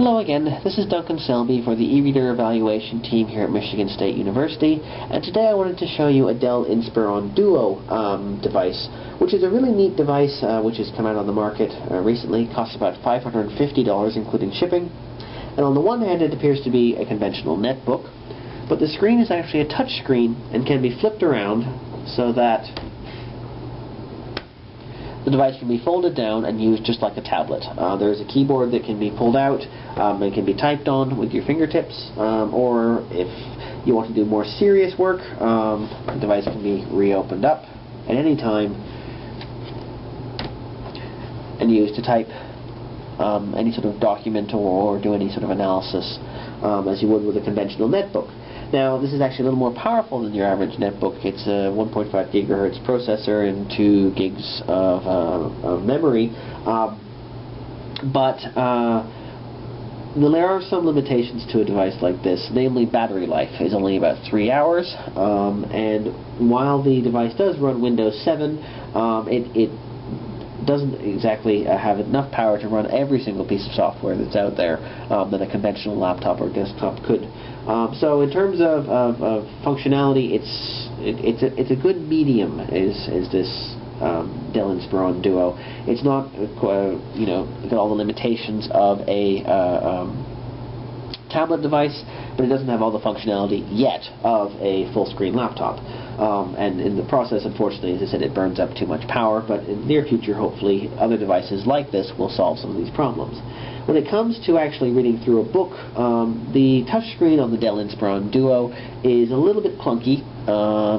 Hello again, this is Duncan Selby for the e-reader evaluation team here at Michigan State University, and today I wanted to show you a Dell Inspiron Duo device, which is a really neat device which has come out on the market recently. It costs about $550 including shipping, and on the one hand it appears to be a conventional netbook, but the screen is actually a touch screen and can be flipped around so that the device can be folded down and used just like a tablet. There is a keyboard that can be pulled out, it can be typed on with your fingertips, or if you want to do more serious work, the device can be reopened up at any time and used to type any sort of document or do any sort of analysis as you would with a conventional netbook. Now, this is actually a little more powerful than your average netbook. It's a 1.5 gigahertz processor and 2 gigs of memory, but there are some limitations to a device like this. Namely, battery life is only about 3 hours, and while the device does run Windows 7, it doesn't exactly have enough power to run every single piece of software that's out there that a conventional laptop or desktop could. So in terms of functionality, it's a good medium. Is this Dell Inspiron Duo? It's not got all the limitations of a tablet device, but it doesn't have all the functionality yet of a full-screen laptop. And in the process, unfortunately, as I said, it burns up too much power, but in the near future, hopefully, other devices like this will solve some of these problems. When it comes to actually reading through a book, the touchscreen on the Dell Inspiron Duo is a little bit clunky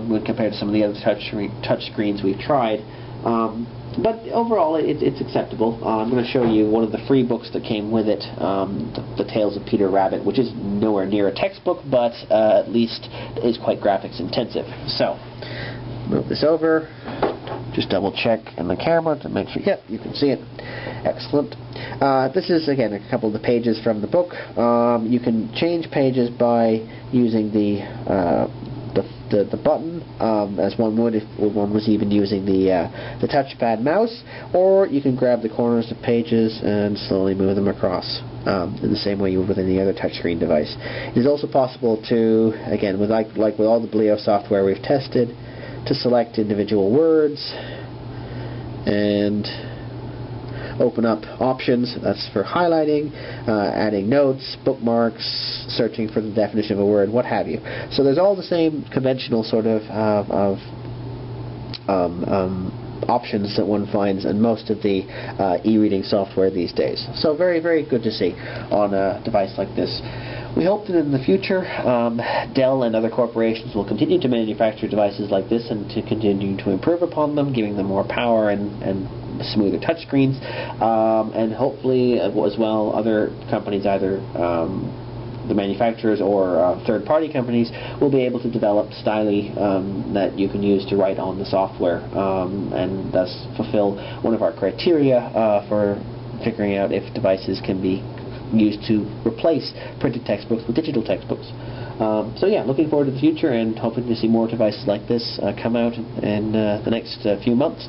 when compared to some of the other touch screens we've tried. But overall, it's acceptable. I'm going to show you one of the free books that came with it, The Tales of Peter Rabbit, which is nowhere near a textbook, but at least is quite graphics intensive. So, move this over. Just double check in the camera to make sure, yep, you can see it. Excellent. This is, again, a couple of the pages from the book. You can change pages by using the button, as one would if one was even using the touchpad mouse, or you can grab the corners of pages and slowly move them across in the same way you would with any other touchscreen device. It is also possible to, again, with like with all the Bleo software we've tested, to select individual words and open up options. That's for highlighting, adding notes, bookmarks, searching for the definition of a word, what have you. So there's all the same conventional sort of options that one finds in most of the e-reading software these days. So very, very good to see on a device like this. We hope that in the future Dell and other corporations will continue to manufacture devices like this and to continue to improve upon them, giving them more power and smoother touchscreens, and hopefully as well other companies, either the manufacturers or third-party companies, will be able to develop styli that you can use to write on the software, and thus fulfill one of our criteria for figuring out if devices can be used to replace printed textbooks with digital textbooks. So yeah, looking forward to the future and hoping to see more devices like this come out in the next few months.